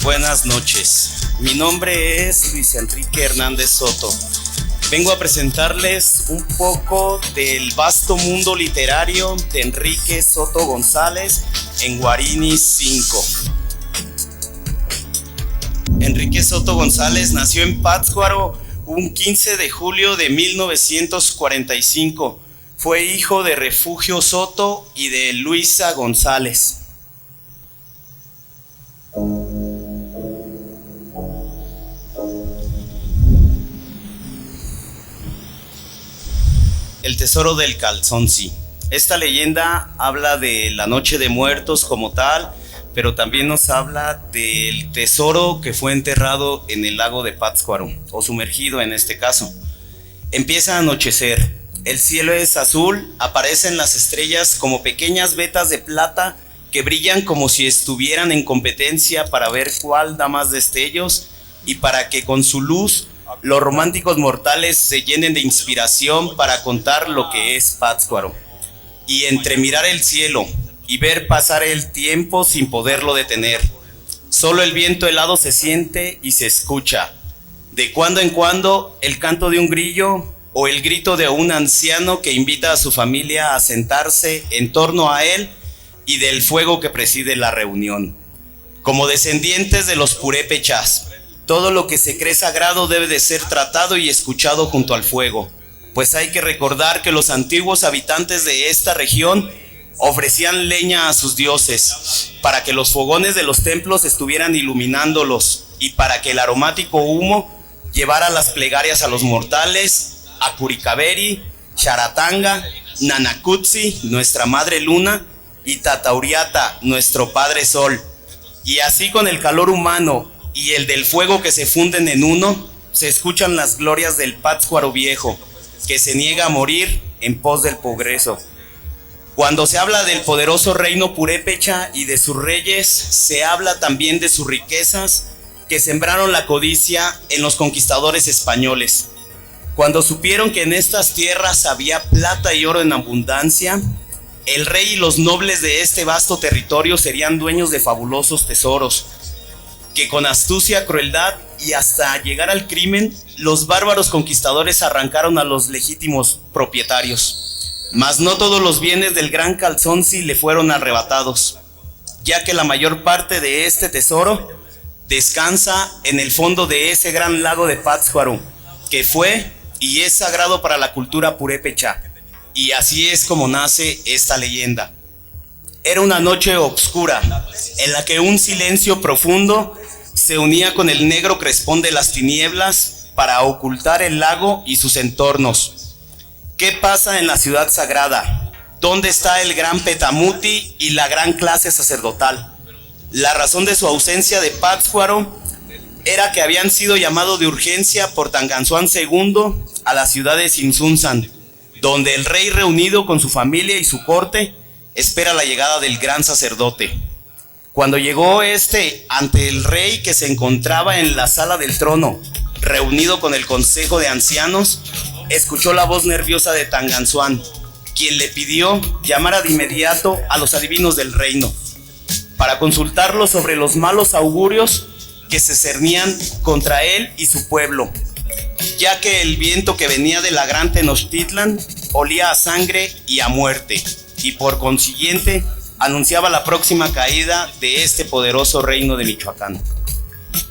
Buenas noches, mi nombre es Luis Enrique Hernández Soto. Vengo a presentarles un poco del vasto mundo literario de Enrique Soto González en Guarini 5. Enrique Soto González nació en Pátzcuaro un 15 de julio de 1945. Fue hijo de Refugio Soto y de Luisa González. El tesoro del Calzonsi. Esta leyenda habla de la Noche de Muertos como tal, pero también nos habla del tesoro que fue enterrado en el lago de Pátzcuaro, o sumergido en este caso. Empieza a anochecer, el cielo es azul, aparecen las estrellas como pequeñas vetas de plata que brillan como si estuvieran en competencia para ver cuál da más destellos y para que con su luz los románticos mortales se llenen de inspiración para contar lo que es Pátzcuaro. Y entre mirar el cielo y ver pasar el tiempo sin poderlo detener, solo el viento helado se siente y se escucha. De cuando en cuando el canto de un grillo o el grito de un anciano que invita a su familia a sentarse en torno a él y del fuego que preside la reunión. Como descendientes de los purépechas, todo lo que se cree sagrado debe de ser tratado y escuchado junto al fuego, pues hay que recordar que los antiguos habitantes de esta región ofrecían leña a sus dioses, para que los fogones de los templos estuvieran iluminándolos y para que el aromático humo llevara las plegarias a los mortales, a Curicaveri, Charatanga, Nanacutzi, nuestra madre luna, y Tatauriata, nuestro padre sol. Y así con el calor humano y el del fuego que se funden en uno, se escuchan las glorias del Pátzcuaro viejo, que se niega a morir en pos del progreso. Cuando se habla del poderoso reino purépecha y de sus reyes, se habla también de sus riquezas que sembraron la codicia en los conquistadores españoles. Cuando supieron que en estas tierras había plata y oro en abundancia, el rey y los nobles de este vasto territorio serían dueños de fabulosos tesoros, que con astucia, crueldad y hasta llegar al crimen, los bárbaros conquistadores arrancaron a los legítimos propietarios. Mas no todos los bienes del gran Calzonsi le fueron arrebatados, ya que la mayor parte de este tesoro descansa en el fondo de ese gran lago de Pátzcuaro, que fue y es sagrado para la cultura purépecha. Y así es como nace esta leyenda. Era una noche oscura, en la que un silencio profundo se unía con el negro crespón de las tinieblas para ocultar el lago y sus entornos. ¿Qué pasa en la ciudad sagrada? ¿Dónde está el gran Petamuti y la gran clase sacerdotal? La razón de su ausencia de Pátzcuaro era que habían sido llamados de urgencia por Tanganzuán II a la ciudad de Sinsunzan, donde el rey, reunido con su familia y su corte, espera la llegada del gran sacerdote. Cuando llegó este ante el rey, que se encontraba en la sala del trono, reunido con el consejo de ancianos, escuchó la voz nerviosa de Tanganzuán, quien le pidió llamara de inmediato a los adivinos del reino, para consultarlos sobre los malos augurios que se cernían contra él y su pueblo, ya que el viento que venía de la gran Tenochtitlan olía a sangre y a muerte, y por consiguiente anunciaba la próxima caída de este poderoso reino de Michoacán.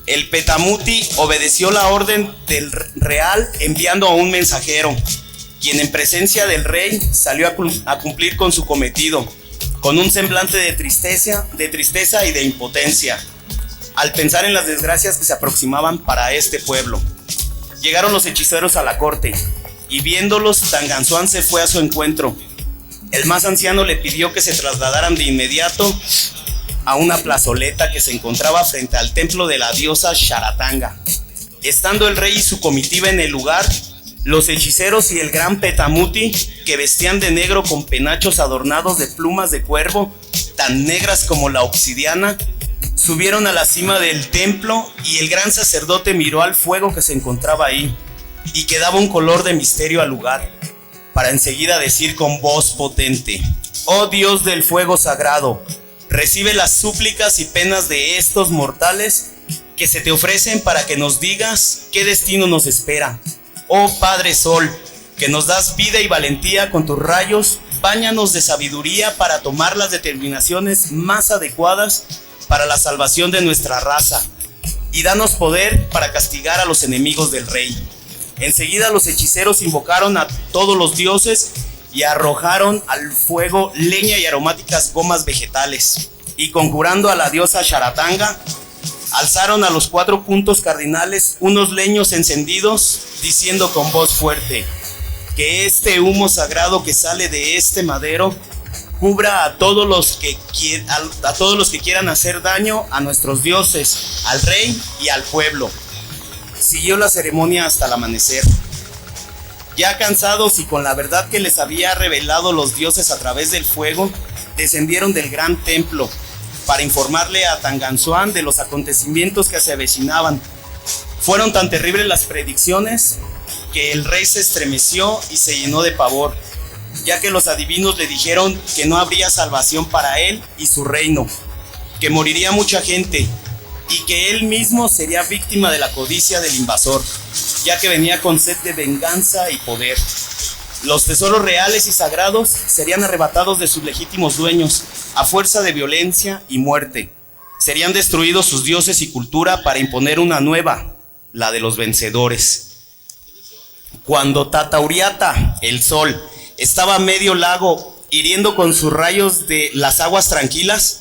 El Petamuti obedeció la orden del real enviando a un mensajero, quien en presencia del rey salió a cumplir con su cometido, con un semblante de tristeza y de impotencia, al pensar en las desgracias que se aproximaban para este pueblo. Llegaron los hechiceros a la corte, y viéndolos, Tanganzuán se fue a su encuentro. El más anciano le pidió que se trasladaran de inmediato a una plazoleta que se encontraba frente al templo de la diosa Charatanga. Estando el rey y su comitiva en el lugar, los hechiceros y el gran Petamuti, que vestían de negro con penachos adornados de plumas de cuervo, tan negras como la obsidiana, subieron a la cima del templo, y el gran sacerdote miró al fuego que se encontraba ahí y que daba un color de misterio al lugar, para enseguida decir con voz potente: «Oh Dios del fuego sagrado, recibe las súplicas y penas de estos mortales que se te ofrecen para que nos digas qué destino nos espera. Oh Padre Sol, que nos das vida y valentía con tus rayos, báñanos de sabiduría para tomar las determinaciones más adecuadas para la salvación de nuestra raza, y danos poder para castigar a los enemigos del rey. Enseguida los hechiceros invocaron a todos los dioses y arrojaron al fuego leña y aromáticas gomas vegetales, y conjurando a la diosa Sharatanga, alzaron a los 4 puntos cardinales unos leños encendidos, diciendo con voz fuerte: que este humo sagrado que sale de este madero cubra a todos los que quieran hacer daño a nuestros dioses, al rey y al pueblo. Siguió la ceremonia hasta el amanecer. Ya cansados y con la verdad que les había revelado los dioses a través del fuego, descendieron del gran templo para informarle a Tanganzuan de los acontecimientos que se avecinaban. Fueron tan terribles las predicciones que el rey se estremeció y se llenó de pavor, ya que los adivinos le dijeron que no habría salvación para él y su reino, que moriría mucha gente y que él mismo sería víctima de la codicia del invasor, ya que venía con sed de venganza y poder. Los tesoros reales y sagrados serían arrebatados de sus legítimos dueños a fuerza de violencia y muerte. Serían destruidos sus dioses y cultura para imponer una nueva, la de los vencedores. Cuando Tatauriata, el sol, estaba a medio lago, hiriendo con sus rayos de las aguas tranquilas,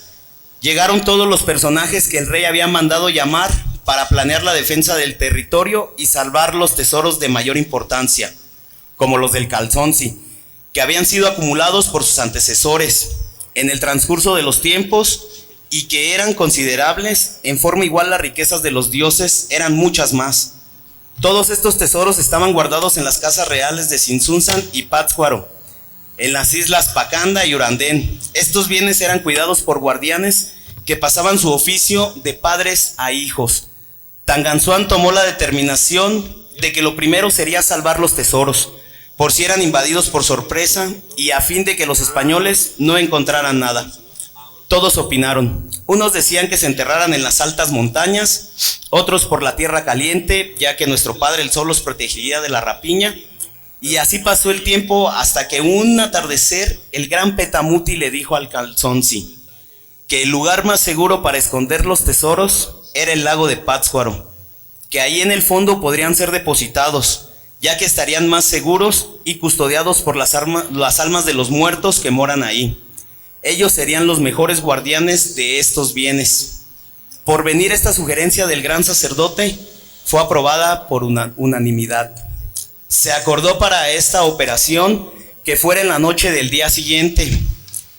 llegaron todos los personajes que el rey había mandado llamar para planear la defensa del territorio y salvar los tesoros de mayor importancia, como los del Calzonsi, que habían sido acumulados por sus antecesores en el transcurso de los tiempos y que eran considerables. En forma igual las riquezas de los dioses eran muchas más. Todos estos tesoros estaban guardados en las casas reales de Sinsunzan y Pátzcuaro, en las islas Pacanda y Urandén. Estos bienes eran cuidados por guardianes que pasaban su oficio de padres a hijos. Tanganzuan tomó la determinación de que lo primero sería salvar los tesoros, por si eran invadidos por sorpresa y a fin de que los españoles no encontraran nada. Todos opinaron. Unos decían que se enterraran en las altas montañas, otros por la tierra caliente, ya que nuestro padre el sol los protegería de la rapiña. Y así pasó el tiempo hasta que un atardecer el gran Petamuti le dijo al Calzonsi que el lugar más seguro para esconder los tesoros era el lago de Pátzcuaro, que ahí en el fondo podrían ser depositados, ya que estarían más seguros y custodiados por las almas de los muertos que moran ahí. Ellos serían los mejores guardianes de estos bienes. Por venir esta sugerencia del gran sacerdote, fue aprobada por unanimidad. Se acordó para esta operación que fuera en la noche del día siguiente.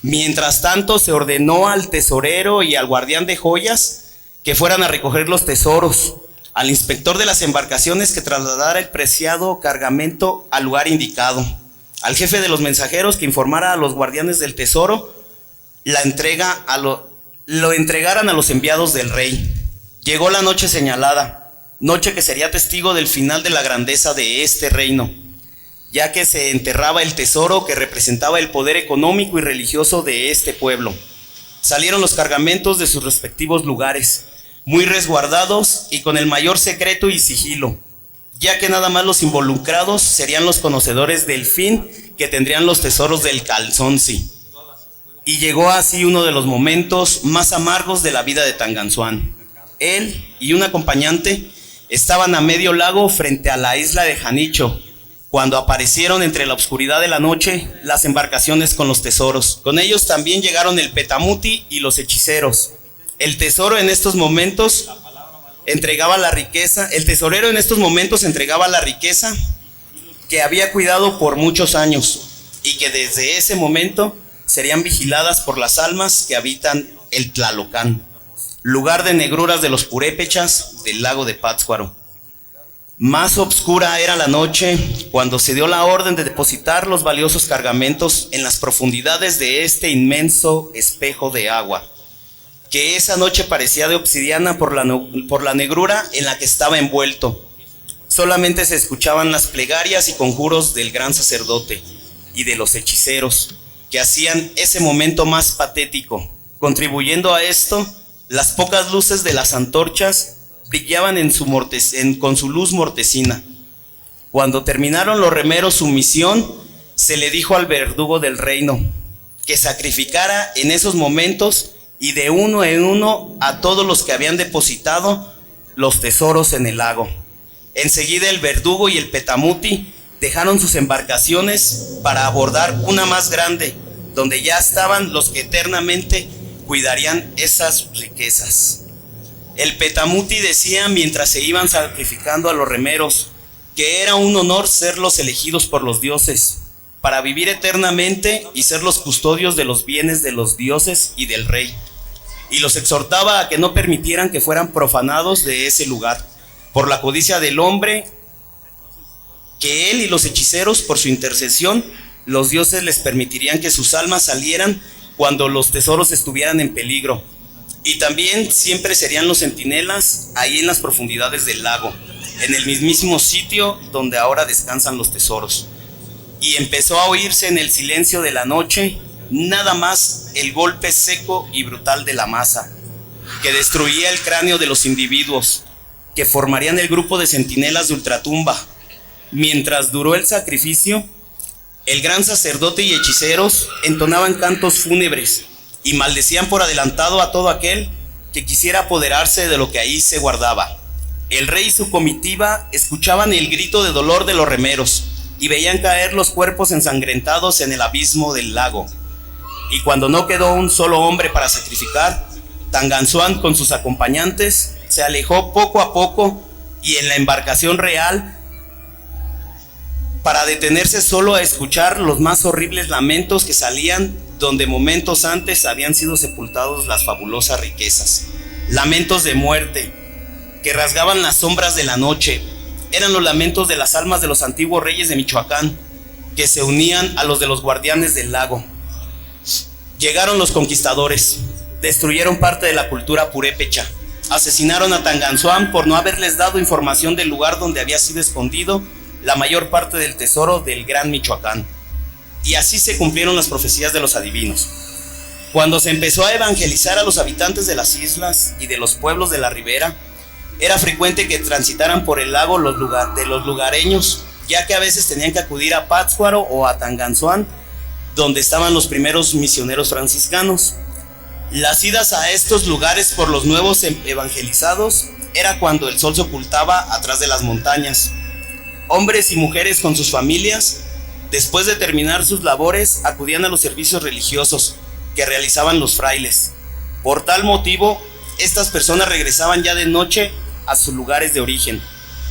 Mientras tanto, se ordenó al tesorero y al guardián de joyas que fueran a recoger los tesoros, al inspector de las embarcaciones que trasladara el preciado cargamento al lugar indicado, al jefe de los mensajeros que informara a los guardianes del tesoro lo entregaran a los enviados del rey. Llegó la noche señalada, noche que sería testigo del final de la grandeza de este reino, ya que se enterraba el tesoro que representaba el poder económico y religioso de este pueblo. Salieron los cargamentos de sus respectivos lugares, muy resguardados y con el mayor secreto y sigilo, ya que nada más los involucrados serían los conocedores del fin que tendrían los tesoros del Calzonsi. Y llegó así uno de los momentos más amargos de la vida de Tanganzuan. Él y un acompañante estaban a medio lago frente a la isla de Janicho, cuando aparecieron entre la oscuridad de la noche las embarcaciones con los tesoros. Con ellos también llegaron el Petamuti y los hechiceros. El tesorero en estos momentos entregaba la riqueza que había cuidado por muchos años y que desde ese momento serían vigiladas por las almas que habitan el Tlalocán, lugar de negruras de los purépechas del lago de Pátzcuaro. Más obscura era la noche cuando se dio la orden de depositar los valiosos cargamentos en las profundidades de este inmenso espejo de agua, que esa noche parecía de obsidiana por la negrura en la que estaba envuelto. Solamente se escuchaban las plegarias y conjuros del gran sacerdote y de los hechiceros, que hacían ese momento más patético, Contribuyendo a esto, las pocas luces de las antorchas brillaban con su luz mortecina. Cuando terminaron los remeros su misión, se le dijo al verdugo del reino que sacrificara en esos momentos y de uno en uno a todos los que habían depositado los tesoros en el lago. Enseguida el verdugo y el petamuti dejaron sus embarcaciones para abordar una más grande, donde ya estaban los que eternamente cuidarían esas riquezas. El petamuti decía mientras se iban sacrificando a los remeros que era un honor ser los elegidos por los dioses para vivir eternamente y ser los custodios de los bienes de los dioses y del rey, y los exhortaba a que no permitieran que fueran profanados de ese lugar por la codicia del hombre, que él y los hechiceros, por su intercesión, los dioses les permitirían que sus almas salieran cuando los tesoros estuvieran en peligro, y también siempre serían los centinelas ahí en las profundidades del lago, en el mismísimo sitio donde ahora descansan los tesoros. Y empezó a oírse en el silencio de la noche nada más el golpe seco y brutal de la masa, que destruía el cráneo de los individuos, que formarían el grupo de centinelas de ultratumba. Mientras duró el sacrificio, el gran sacerdote y hechiceros entonaban cantos fúnebres y maldecían por adelantado a todo aquel que quisiera apoderarse de lo que ahí se guardaba. El rey y su comitiva escuchaban el grito de dolor de los remeros y veían caer los cuerpos ensangrentados en el abismo del lago. Y cuando no quedó un solo hombre para sacrificar, Tanganzuan con sus acompañantes se alejó poco a poco y en la embarcación real para detenerse solo a escuchar los más horribles lamentos que salían donde momentos antes habían sido sepultados las fabulosas riquezas. Lamentos de muerte que rasgaban las sombras de la noche. Eran los lamentos de las almas de los antiguos reyes de Michoacán, que se unían a los de los guardianes del lago. Llegaron los conquistadores, destruyeron parte de la cultura purépecha, asesinaron a Tanganzuan por no haberles dado información del lugar donde había sido escondido la mayor parte del tesoro del Gran Michoacán. Y así se cumplieron las profecías de los adivinos. Cuando se empezó a evangelizar a los habitantes de las islas y de los pueblos de la ribera, era frecuente que transitaran por el lago de los lugareños, ya que a veces tenían que acudir a Pátzcuaro o a Tanganzuan, donde estaban los primeros misioneros franciscanos. Las idas a estos lugares por los nuevos evangelizados era cuando el sol se ocultaba atrás de las montañas. Hombres y mujeres con sus familias, después de terminar sus labores, acudían a los servicios religiosos que realizaban los frailes. Por tal motivo, estas personas regresaban ya de noche a sus lugares de origen,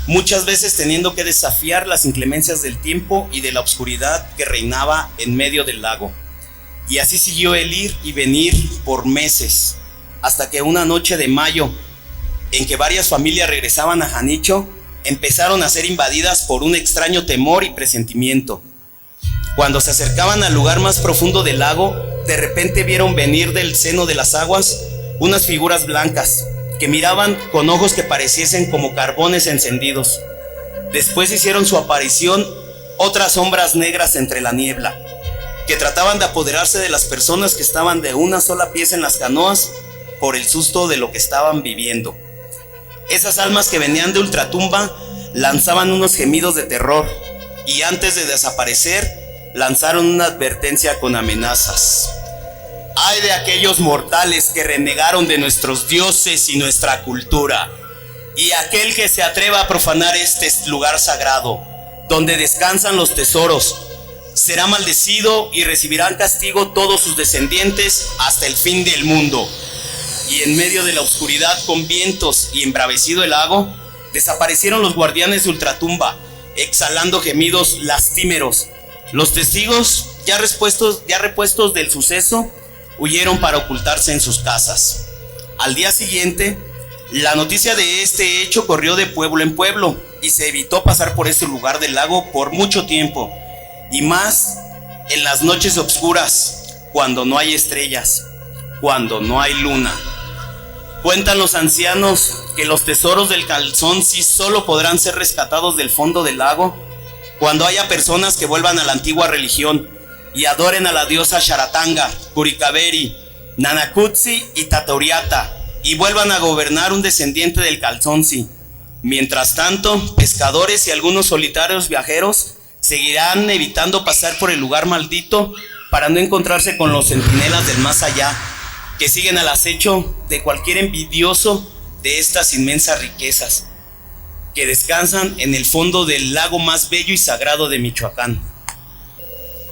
muchas veces teniendo que desafiar las inclemencias del tiempo y de la oscuridad que reinaba en medio del lago. Y así siguió el ir y venir por meses, hasta que una noche de mayo, en que varias familias regresaban a Janicho, empezaron a ser invadidas por un extraño temor y presentimiento. Cuando se acercaban al lugar más profundo del lago, de repente vieron venir del seno de las aguas unas figuras blancas que miraban con ojos que pareciesen como carbones encendidos. Después hicieron su aparición otras sombras negras entre la niebla, que trataban de apoderarse de las personas que estaban de una sola pieza en las canoas por el susto de lo que estaban viviendo. Esas almas que venían de ultratumba lanzaban unos gemidos de terror y antes de desaparecer lanzaron una advertencia con amenazas. ¡Ay de aquellos mortales que renegaron de nuestros dioses y nuestra cultura! Y aquel que se atreva a profanar este lugar sagrado, donde descansan los tesoros, será maldecido y recibirán castigo todos sus descendientes hasta el fin del mundo. Y en medio de la oscuridad con vientos y embravecido el lago, desaparecieron los guardianes de ultratumba, exhalando gemidos lastimeros. Los testigos, ya repuestos del suceso, huyeron para ocultarse en sus casas. Al día siguiente, la noticia de este hecho corrió de pueblo en pueblo y se evitó pasar por ese lugar del lago por mucho tiempo, y más en las noches oscuras, cuando no hay estrellas, cuando no hay luna. Cuentan los ancianos que los tesoros del calzón sí solo podrán ser rescatados del fondo del lago cuando haya personas que vuelvan a la antigua religión y adoren a la diosa Sharatanga, Curicaveri, Nanacuzzi y Tatoriata, y vuelvan a gobernar un descendiente del Calzonsi. Mientras tanto, pescadores y algunos solitarios viajeros seguirán evitando pasar por el lugar maldito para no encontrarse con los centinelas del más allá, que siguen al acecho de cualquier envidioso de estas inmensas riquezas, que descansan en el fondo del lago más bello y sagrado de Michoacán.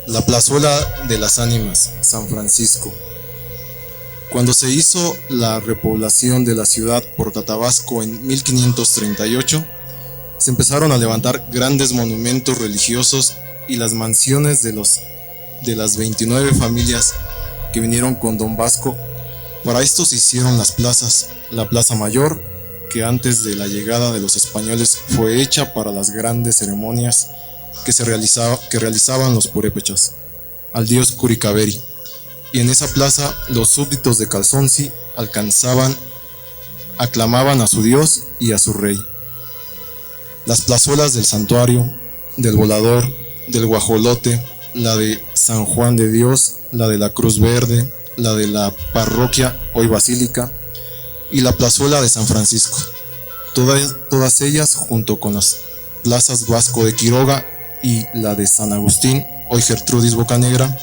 La plazuela de las ánimas, San Francisco. Cuando se hizo la repoblación de la ciudad por Tatabasco en 1538, se empezaron a levantar grandes monumentos religiosos y las mansiones de las 29 familias que vinieron con Don Vasco. Para esto se hicieron las plazas. La Plaza Mayor, que antes de la llegada de los españoles fue hecha para las grandes ceremonias que realizaban los purépechas al dios Curicaveri. Y en esa plaza los súbditos de Calzonsi aclamaban a su dios y a su rey. Las plazuelas del Santuario, del Volador, del Guajolote, la de San Juan de Dios, la de la Cruz Verde, la de la parroquia, hoy Basílica, y la plazuela de San Francisco. Todas ellas, junto con las plazas Vasco de Quiroga y la de San Agustín, hoy Gertrudis Bocanegra,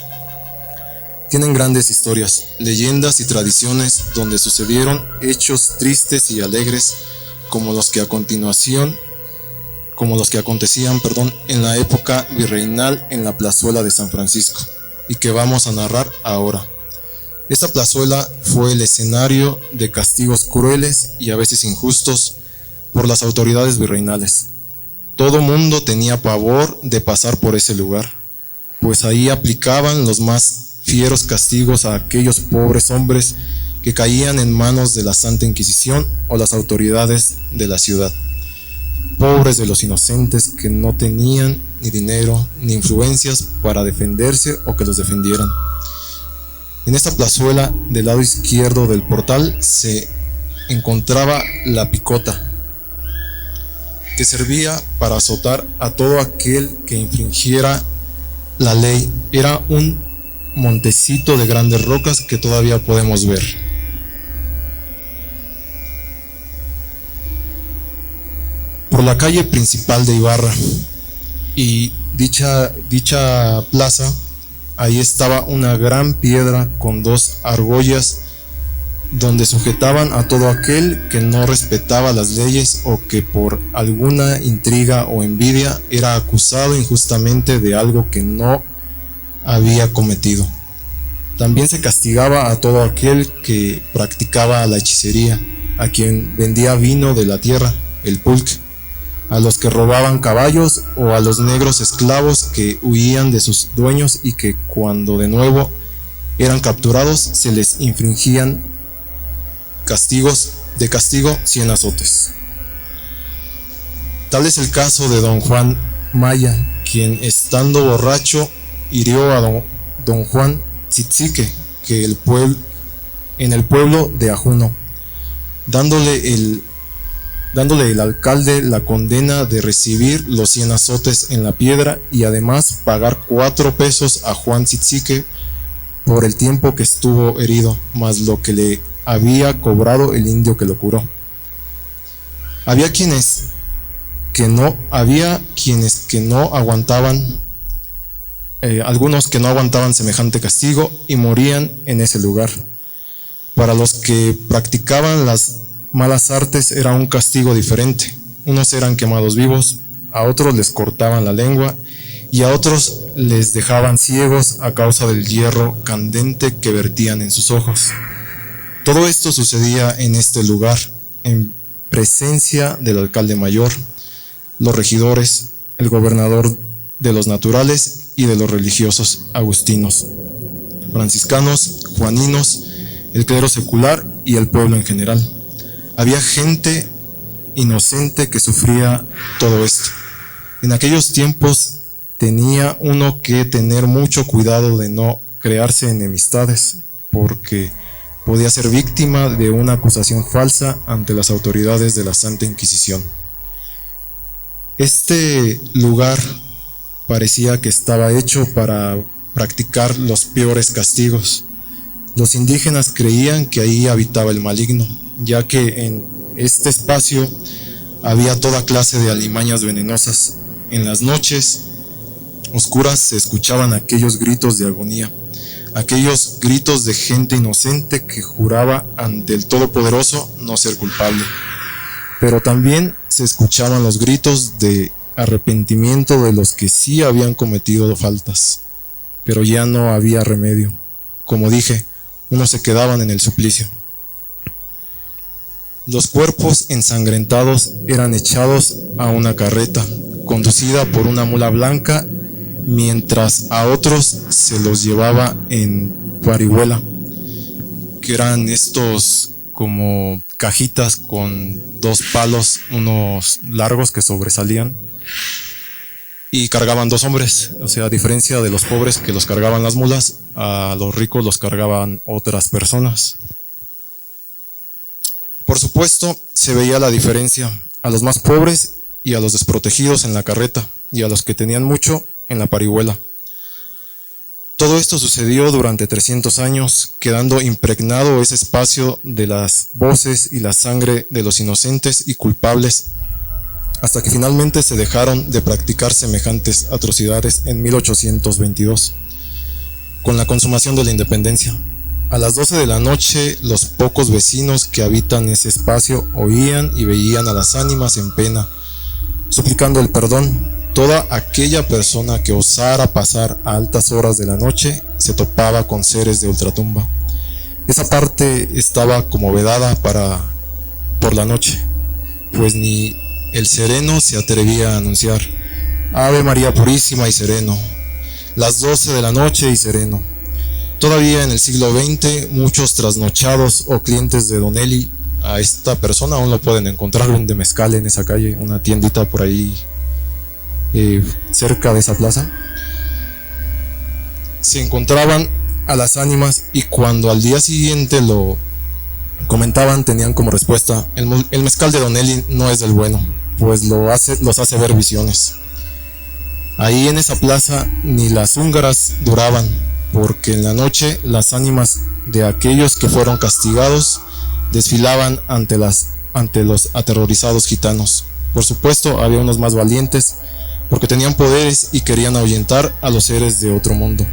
tienen grandes historias, leyendas y tradiciones donde sucedieron hechos tristes y alegres como los que acontecían en la época virreinal en la plazuela de San Francisco y que vamos a narrar ahora. Esta plazuela fue el escenario de castigos crueles y a veces injustos por las autoridades virreinales. Todo mundo tenía pavor de pasar por ese lugar, pues ahí aplicaban los más fieros castigos a aquellos pobres hombres que caían en manos de la Santa Inquisición o las autoridades de la ciudad. Pobres de los inocentes que no tenían ni dinero ni influencias para defenderse o que los defendieran. En esta plazuela, del lado izquierdo del portal, se encontraba la picota, que servía para azotar a todo aquel que infringiera la ley. Era un montecito de grandes rocas que todavía podemos ver. Por la calle principal de Ibarra y dicha plaza, ahí estaba una gran piedra con dos argollas donde sujetaban a todo aquel que no respetaba las leyes o que por alguna intriga o envidia era acusado injustamente de algo que no había cometido. También se castigaba a todo aquel que practicaba la hechicería, a quien vendía vino de la tierra, el pulque, a los que robaban caballos o a los negros esclavos que huían de sus dueños y que cuando de nuevo eran capturados se les infringían castigo 100 azotes. Tal es el caso de don Juan Maya, quien estando borracho hirió a don Juan Tzitzique, en el pueblo de Ajuno, dándole el alcalde la condena de recibir los 100 azotes en la piedra y además pagar 4 pesos a Juan Tzitzique por el tiempo que estuvo herido, más lo que le había cobrado el indio que lo curó. Había quienes que no aguantaban, algunos que no aguantaban semejante castigo y morían en ese lugar. Para los que practicaban las malas artes era un castigo diferente. Unos eran quemados vivos, a otros les cortaban la lengua y a otros les dejaban ciegos a causa del hierro candente que vertían en sus ojos. Todo esto sucedía en este lugar, en presencia del alcalde mayor, los regidores, el gobernador de los naturales y de los religiosos agustinos, franciscanos, juaninos, el clero secular y el pueblo en general. Había gente inocente que sufría todo esto. En aquellos tiempos tenía uno que tener mucho cuidado de no crearse enemistades, porque podía ser víctima de una acusación falsa ante las autoridades de la Santa Inquisición. Este lugar parecía que estaba hecho para practicar los peores castigos. Los indígenas creían que ahí habitaba el maligno, ya que en este espacio había toda clase de alimañas venenosas. En las noches oscuras se escuchaban aquellos gritos de agonía, aquellos gritos de gente inocente que juraba ante el Todopoderoso no ser culpable. Pero también se escuchaban los gritos de arrepentimiento de los que sí habían cometido faltas, pero ya no había remedio. Como dije, unos se quedaban en el suplicio. Los cuerpos ensangrentados eran echados a una carreta, conducida por una mula blanca, mientras a otros se los llevaba en parihuela, que eran estos como cajitas con dos palos, unos largos que sobresalían, y cargaban dos hombres. O sea, a diferencia de los pobres que los cargaban las mulas, a los ricos los cargaban otras personas. Por supuesto, se veía la diferencia: a los más pobres y a los desprotegidos en la carreta, y a los que tenían mucho en la parihuela. Todo esto sucedió durante 300 años, quedando impregnado ese espacio de las voces y la sangre de los inocentes y culpables, hasta que finalmente se dejaron de practicar semejantes atrocidades en 1822, con la consumación de la independencia. A las 12 de la noche, los pocos vecinos que habitan ese espacio oían y veían a las ánimas en pena, suplicando el perdón. Toda aquella persona que osara pasar a altas horas de la noche se topaba con seres de ultratumba. Esa parte estaba como vedada por la noche, pues ni el sereno se atrevía a anunciar: Ave María Purísima y sereno, las 12 de la noche y sereno. Todavía en el siglo XX, muchos trasnochados o clientes de Don Eli, a esta persona aún lo pueden encontrar, un de mezcal en esa calle, una tiendita por ahí cerca de esa plaza, se encontraban a las ánimas, y cuando al día siguiente lo comentaban, tenían como respuesta: el mezcal de Don Eli no es del bueno, pues los hace ver visiones. Ahí en esa plaza ni las húngaras duraban, porque en la noche las ánimas de aquellos que fueron castigados desfilaban ante los aterrorizados gitanos. Por supuesto, había unos más valientes, porque tenían poderes y querían ahuyentar a los seres de otro mundo,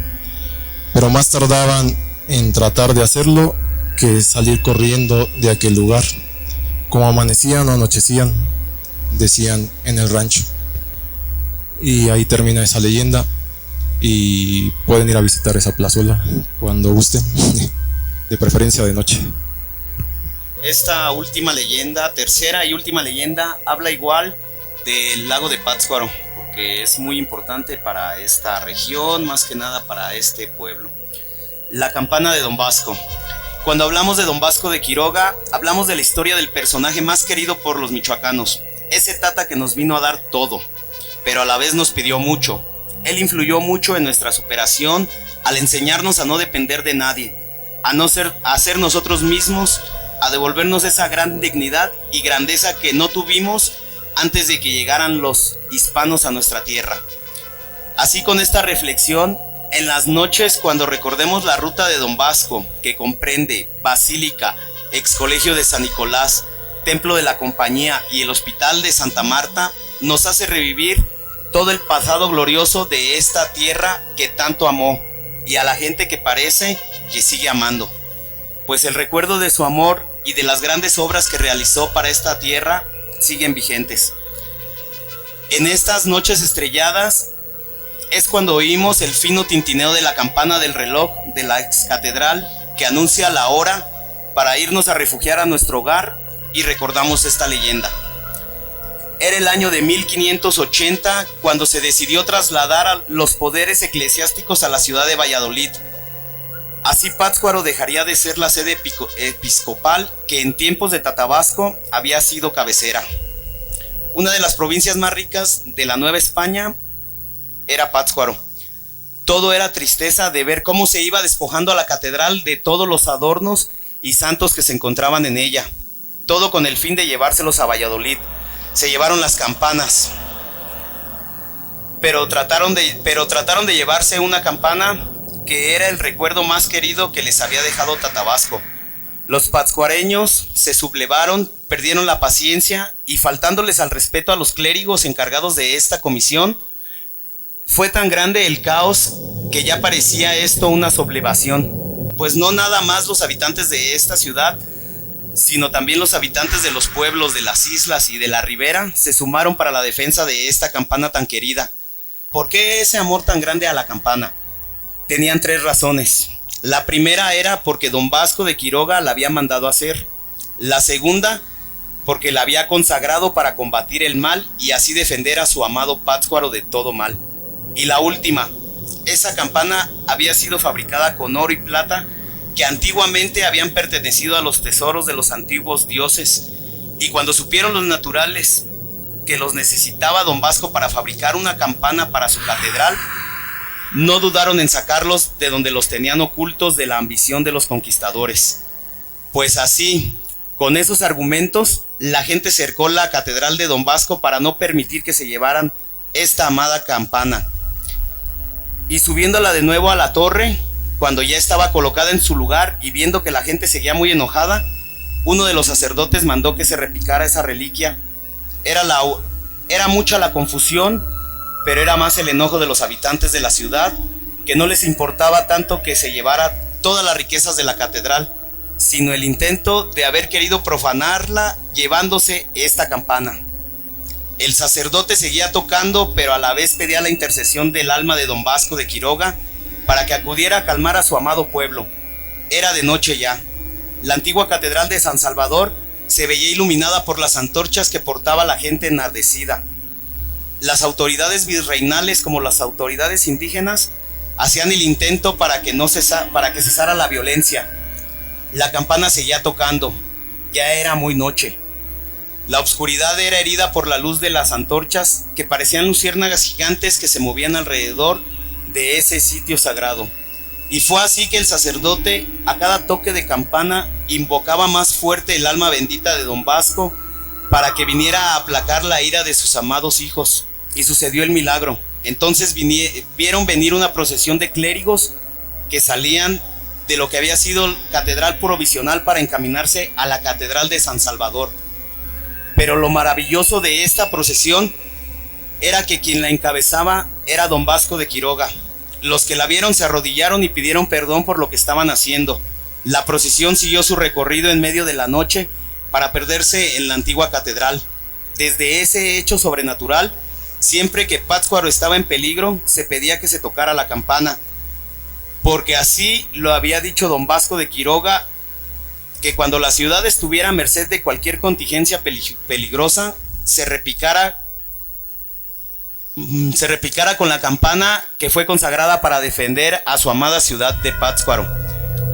pero más tardaban en tratar de hacerlo que salir corriendo de aquel lugar. Como amanecían o anochecían, decían en el rancho. Y ahí termina esa leyenda, y pueden ir a visitar esa plazuela cuando gusten, de preferencia de noche. Esta última leyenda, tercera y última leyenda, habla igual del lago de Pátzcuaro, porque es muy importante para esta región, más que nada para este pueblo. La campana de Don Vasco. Cuando hablamos de Don Vasco de Quiroga, hablamos de la historia del personaje más querido por los michoacanos, ese tata que nos vino a dar todo, pero a la vez nos pidió mucho. Él influyó mucho en nuestra superación al enseñarnos a no depender de nadie, a ser nosotros mismos, a devolvernos esa gran dignidad y grandeza que no tuvimos antes de que llegaran los hispanos a nuestra tierra. Así, con esta reflexión, en las noches cuando recordemos la ruta de Don Vasco, que comprende Basílica, ex colegio de San Nicolás, Templo de la Compañía y el Hospital de Santa Marta, nos hace revivir todo el pasado glorioso de esta tierra que tanto amó, y a la gente que parece que sigue amando, pues el recuerdo de su amor y de las grandes obras que realizó para esta tierra siguen vigentes. En estas noches estrelladas es cuando oímos el fino tintineo de la campana del reloj de la ex catedral que anuncia la hora para irnos a refugiar a nuestro hogar, y recordamos esta leyenda. Era el año de 1580 cuando se decidió trasladar a los poderes eclesiásticos a la ciudad de Valladolid. Así Pátzcuaro dejaría de ser la sede episcopal que en tiempos de Tatabasco había sido cabecera. Una de las provincias más ricas de la Nueva España era Pátzcuaro. Todo era tristeza de ver cómo se iba despojando a la catedral de todos los adornos y santos que se encontraban en ella. Todo con el fin de llevárselos a Valladolid. Se llevaron las campanas, pero trataron de llevarse una campana que porque era el recuerdo más querido que les había dejado Tatabasco. Los pátzcuareños se sublevaron, perdieron la paciencia y, faltándoles al respeto a los clérigos encargados de esta comisión, fue tan grande el caos que ya parecía esto una sublevación, pues no nada más los habitantes de esta ciudad, sino también los habitantes de los pueblos de las islas y de la ribera se sumaron para la defensa de esta campana tan querida. ¿Por qué ese amor tan grande a la campana? Tenían 3 razones. La primera era porque don Vasco de Quiroga la había mandado hacer. La segunda, porque la había consagrado para combatir el mal y así defender a su amado Pátzcuaro de todo mal. Y la última, esa campana había sido fabricada con oro y plata que antiguamente habían pertenecido a los tesoros de los antiguos dioses, y cuando supieron los naturales que los necesitaba don Vasco para fabricar una campana para su catedral, no dudaron en sacarlos de donde los tenían ocultos de la ambición de los conquistadores. Pues así, con esos argumentos, la gente cercó la catedral de don Vasco para no permitir que se llevaran esta amada campana. Y subiéndola de nuevo a la torre, cuando ya estaba colocada en su lugar y viendo que la gente seguía muy enojada, uno de los sacerdotes mandó que se repicara esa reliquia. Era mucha la confusión, pero era más el enojo de los habitantes de la ciudad, que no les importaba tanto que se llevara todas las riquezas de la catedral, sino el intento de haber querido profanarla llevándose esta campana. El sacerdote seguía tocando, pero a la vez pedía la intercesión del alma de don Vasco de Quiroga para que acudiera a calmar a su amado pueblo. Era de noche ya. La antigua catedral de San Salvador se veía iluminada por las antorchas que portaba la gente enardecida. Las autoridades virreinales como las autoridades indígenas hacían el intento para que cesara la violencia. La campana seguía tocando. Ya era muy noche. La oscuridad era herida por la luz de las antorchas que parecían luciérnagas gigantes que se movían alrededor de ese sitio sagrado. Y fue así que el sacerdote, a cada toque de campana, invocaba más fuerte el alma bendita de don Vasco para que viniera a aplacar la ira de sus amados hijos. Y sucedió el milagro. Entonces vieron venir una procesión de clérigos que salían de lo que había sido catedral provisional para encaminarse a la catedral de San Salvador. Pero lo maravilloso de esta procesión era que quien la encabezaba era don Vasco de Quiroga. Los que la vieron se arrodillaron y pidieron perdón por lo que estaban haciendo. La procesión siguió su recorrido en medio de la noche para perderse en la antigua catedral. Desde ese hecho sobrenatural, siempre que Pátzcuaro estaba en peligro, se pedía que se tocara la campana, porque así lo había dicho don Vasco de Quiroga, que cuando la ciudad estuviera a merced de cualquier contingencia peligrosa, se repicara con la campana que fue consagrada para defender a su amada ciudad de Pátzcuaro.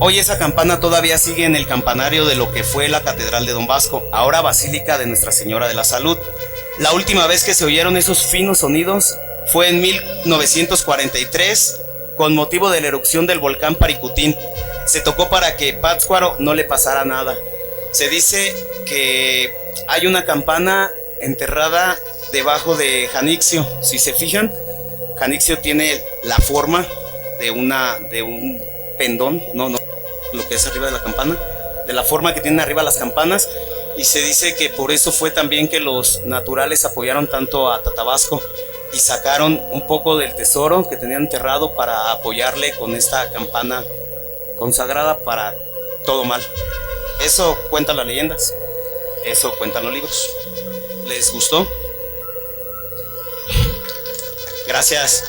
Hoy esa campana todavía sigue en el campanario de lo que fue la catedral de don Vasco, ahora Basílica de Nuestra Señora de la Salud. La última vez que se oyeron esos finos sonidos fue en 1943, con motivo de la erupción del volcán Paricutín. Se tocó para que Pátzcuaro no le pasara nada. Se dice que hay una campana enterrada debajo de Janixio. Si se fijan, Janixio tiene la forma de un pendón, no, lo que es arriba de la campana, de la forma que tienen arriba las campanas, y se dice que por eso fue también que los naturales apoyaron tanto a Tatabasco y sacaron un poco del tesoro que tenían enterrado para apoyarle con esta campana consagrada para todo mal. Eso cuentan las leyendas, eso cuentan los libros. ¿Les gustó? Gracias.